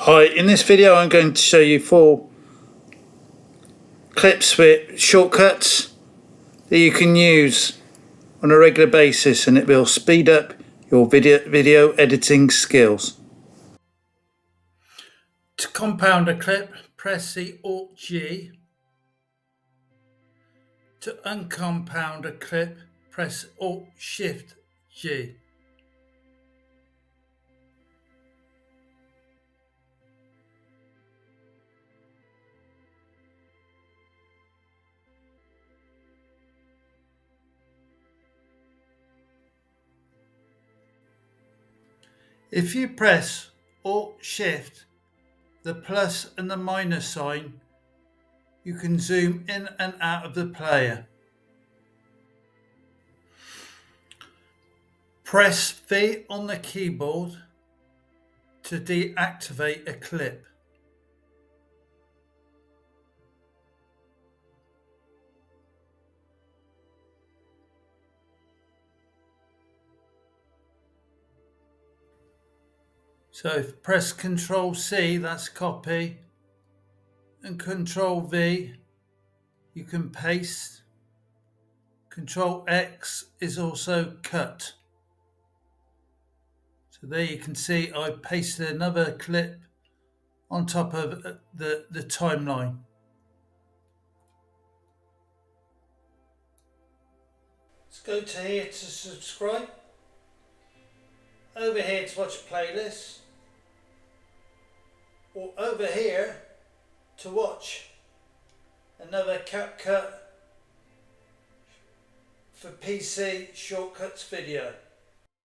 Hi, in this video I'm going to show you 4 clips with shortcuts that you can use on a regular basis, and it will speed up your video editing skills. To compound a clip, press the Alt G. To uncompound a clip, press Alt Shift G. If you press Alt Shift, the plus and the minus sign, you can zoom in and out of the player. Press V on the keyboard to deactivate a clip. So if press Ctrl C, that's copy, and Ctrl V, you can paste. Ctrl X is also cut. So there you can see I pasted another clip on top of the timeline. Let's go to here to subscribe. Over here to watch a playlist. Or over here to watch another CapCut for PC shortcuts video.